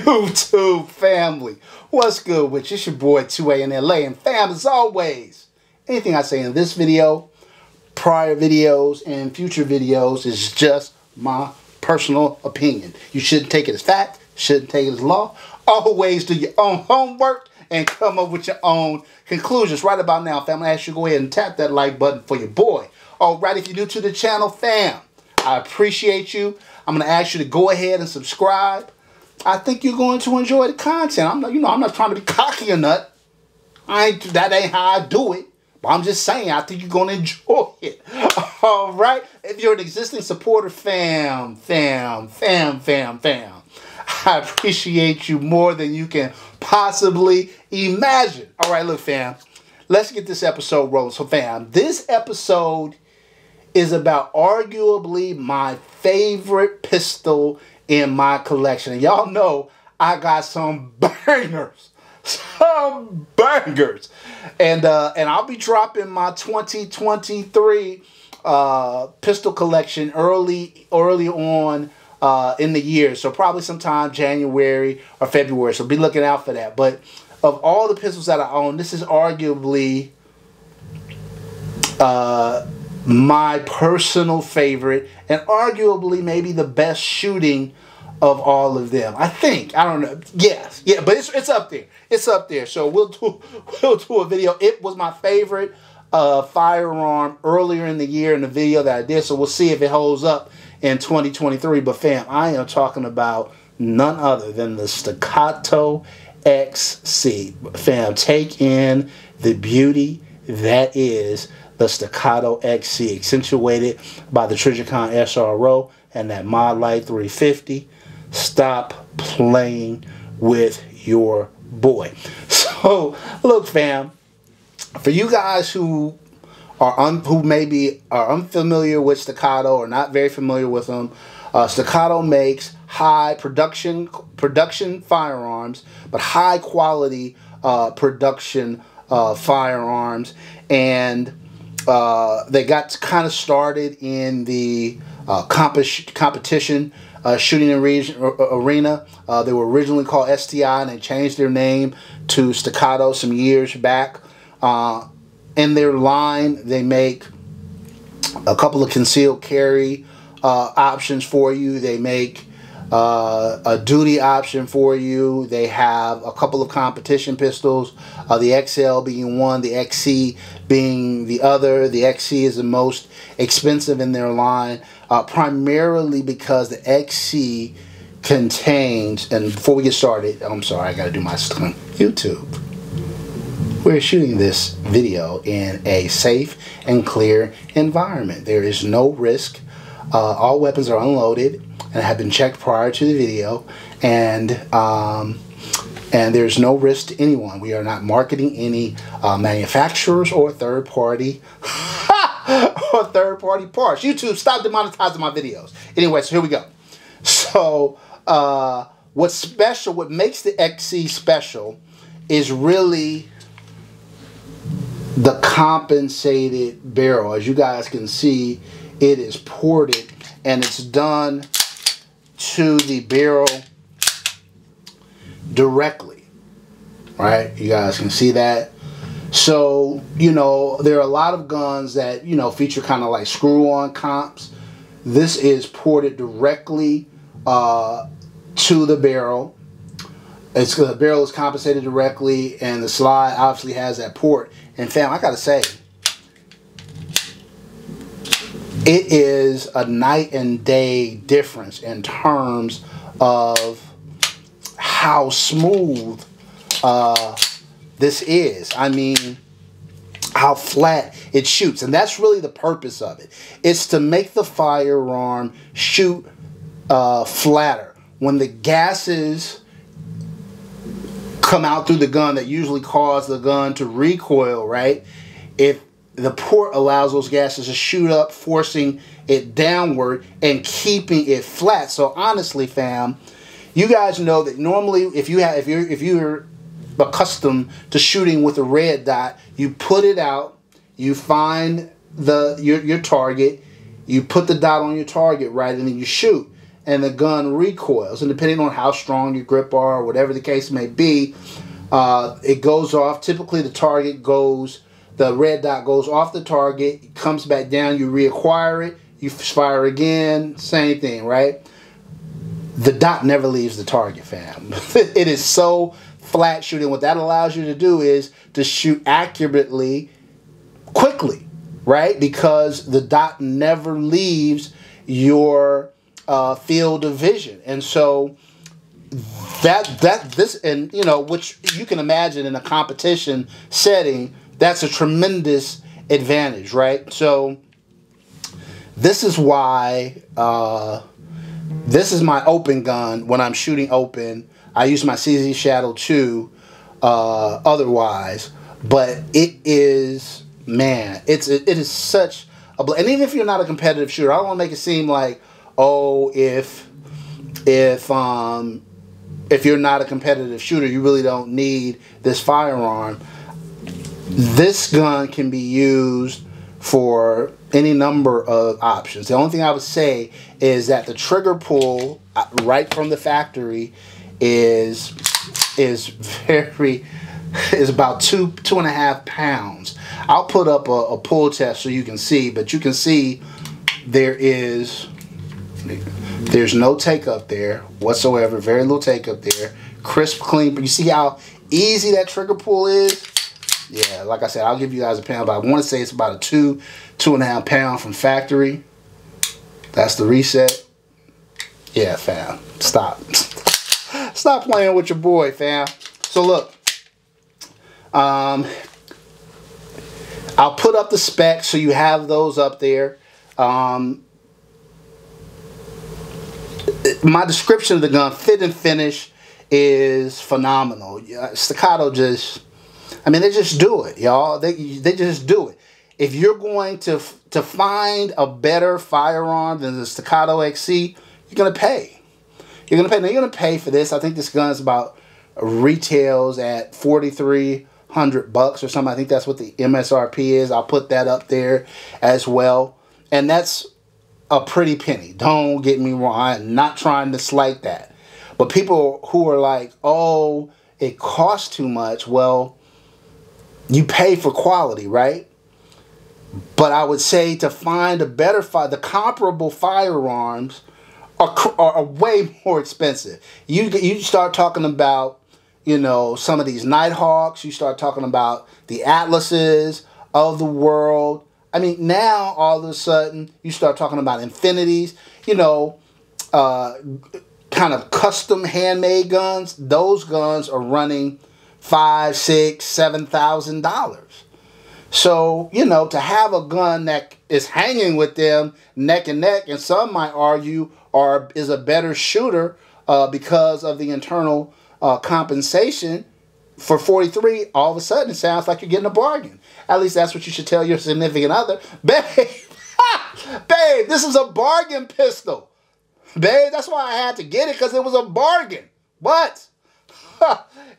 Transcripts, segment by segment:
YouTube family, what's good with you? It's your boy 2A-N-LA, and fam, as always, anything I say in this video, prior videos, and future videos is just my personal opinion. You shouldn't take it as fact, shouldn't take it as law. Always do your own homework and come up with your own conclusions. Right about now, fam, I ask you to go ahead and tap that like button for your boy. Alright, if you're new to the channel, fam, I appreciate you. I'm going to ask you to go ahead and subscribe. I think you're going to enjoy the content. I'm not trying to be cocky or nut. That ain't how I do it. But I'm just saying, I think you're going to enjoy it. All right? If you're an existing supporter, fam, I appreciate you more than you can possibly imagine. All right, look, fam. Let's get this episode rolling. So, fam, this episode is about arguably my favorite pistol in my collection. And y'all know I got some bangers. Some bangers. And I'll be dropping my 2023 pistol collection early on in the year. So probably sometime January or February. So be looking out for that. But of all the pistols that I own, this is arguably my personal favorite, and arguably maybe the best shooting of all of them. I think. I don't know. Yes. Yeah, but it's up there. It's up there. So we'll do a video. It was my favorite firearm earlier in the year in the video that I did. So we'll see if it holds up in 2023. But fam, I am talking about none other than the Staccato XC. Fam, take in the beauty that is the Staccato XC, accentuated by the Trijicon SRO and that Mod Light 350. Stop playing with your boy. So, look, fam, for you guys who maybe are unfamiliar with Staccato or not very familiar with them, Staccato makes high production firearms, but high quality production firearms, and they got kind of started in the competition shooting arena. They were originally called STI, and they changed their name to Staccato some years back. In their line, they make a couple of concealed carry options for you. They make a duty option for you. They have a couple of competition pistols, the XL being one, the XC being the other. The XC is the most expensive in their line, primarily because the XC contains, and before we get started, I'm sorry, I gotta do my YouTube. We're shooting this video in a safe and clear environment. There is no risk. All weapons are unloaded and have been checked prior to the video, and there's no risk to anyone. We are not marketing any manufacturers or third-party parts. YouTube, stop demonetizing my videos. Anyway, so here we go. So what's special, what makes the XC special is really the compensated barrel. As you guys can see, it is ported, and it's done to the barrel directly, right? You guys can see that. So, you know, there are a lot of guns that, you know, feature kind of like screw-on comps. This is ported directly to the barrel. The barrel is compensated directly, and the slide obviously has that port. And fam, I gotta say, it is a night and day difference in terms of how smooth this is. I mean, how flat it shoots. And that's really the purpose of it. It's to make the firearm shoot flatter. When the gases come out through the gun that usually cause the gun to recoil, right? If the port allows those gases to shoot up, forcing it downward and keeping it flat. So honestly, fam, you guys know that normally if you're accustomed to shooting with a red dot, you put it out, you find your target, you put the dot on your target, right, and then you shoot. and the gun recoils. And depending on how strong your grip are, or whatever the case may be, it goes off. Typically the target goes, the red dot goes off the target, it comes back down, you reacquire it, you fire again, same thing, right? The dot never leaves the target, fam. It is so flat shooting. What that allows you to do is to shoot accurately, quickly, right? Because the dot never leaves your field of vision. And so this, and you know, which you can imagine in a competition setting, that's a tremendous advantage, right? So this is why this is my open gun. When I'm shooting open, I use my CZ Shadow 2 otherwise, but it is, man, it is such a, and even if you're not a competitive shooter, I don't want to make it seem like, oh, if you're not a competitive shooter, you really don't need this firearm. This gun can be used for any number of options. The only thing I would say is that the trigger pull right from the factory is about 2.5 pounds. I'll put up a pull test so you can see, but you can see there's no take up there whatsoever. Very little take up there. Crisp, clean. But you see how easy that trigger pull is? Yeah, like I said, I'll give you guys a pound, but I want to say it's about a 2.5 pound from factory. That's the reset. Yeah, fam. Stop. Stop playing with your boy, fam. So look, I'll put up the specs so you have those up there. My description of the gun, fit and finish, is phenomenal. Staccato just, I mean, they just do it, y'all. They just do it. If you're going to find a better firearm than the Staccato XC, you're gonna pay. You're gonna pay. Now you're gonna pay for this. I think this gun's about retails at $4,300 or something. I think that's what the MSRP is. I'll put that up there as well, and that's a pretty penny. Don't get me wrong. I'm not trying to slight that, but people who are like, "Oh, it costs too much," well, you pay for quality, right? But I would say to find a better the comparable firearms are way more expensive. You start talking about, you know, some of these Nighthawks. You start talking about the Atlases of the world. I mean, now all of a sudden you start talking about Infinities. You know, kind of custom handmade guns. Those guns are running $5,000, $6,000, $7,000. So, you know, to have a gun that is hanging with them neck and neck, and some might argue is a better shooter because of the internal compensation, for 43, all of a sudden it sounds like you're getting a bargain. At least that's what you should tell your significant other. Babe, babe, this is a bargain pistol. Babe, that's why I had to get it, because it was a bargain. What?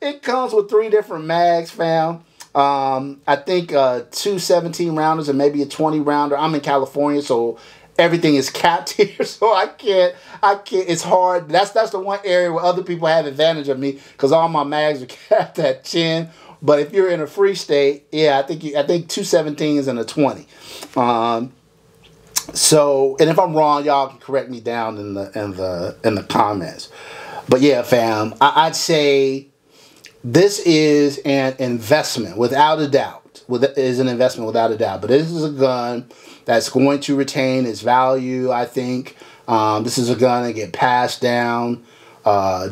It comes with 3 different mags, fam. I think 2 17-rounders and maybe a 20-rounder. I'm in California, so everything is capped here, so I can't, it's hard. That's the one area where other people have advantage of me, because all my mags are capped at 10. But if you're in a free state, yeah, I think 2 17s and a 20. So, and if I'm wrong, y'all can correct me down in the comments. But yeah, fam, I'd say this is an investment without a doubt. Is an investment without a doubt. But this is a gun that's going to retain its value, I think. This is a gun that get passed down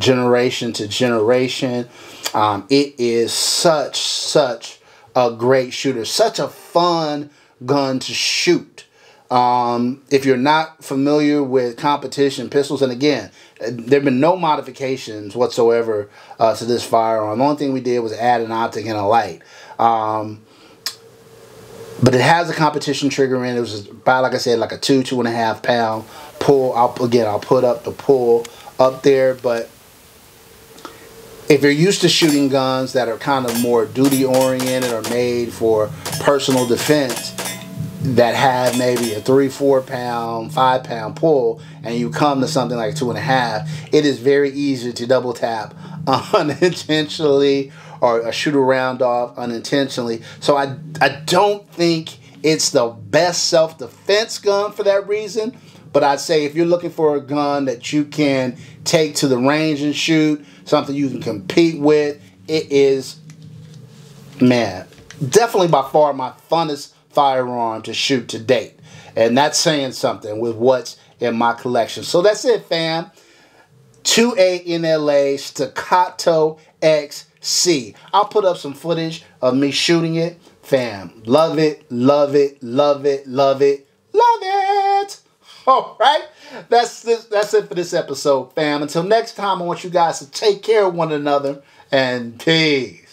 generation to generation. It is such a great shooter. Such a fun gun to shoot. If you're not familiar with competition pistols, and again, there have been no modifications whatsoever to this firearm. The only thing we did was add an optic and a light. But it has a competition trigger in it. It was about, like I said, like a 2.5 pound pull. I'll put up the pull up there. But if you're used to shooting guns that are kind of more duty oriented or made for personal defense, that have maybe a 3-4 pound, 5 pound pull, and you come to something like 2.5, it is very easy to double tap unintentionally or shoot a round off unintentionally. So I don't think it's the best self-defense gun for that reason. But I'd say if you're looking for a gun that you can take to the range and shoot, something you can compete with, it is, man, definitely by far my funnest firearm to shoot to date. And that's saying something with what's in my collection. So that's it, fam. 2A-N-LA Staccato XC. I'll put up some footage of me shooting it. Fam, love it, love it, love it, love it, love it. All right, that's it for this episode, fam. Until next time, I want you guys to take care of one another, and peace.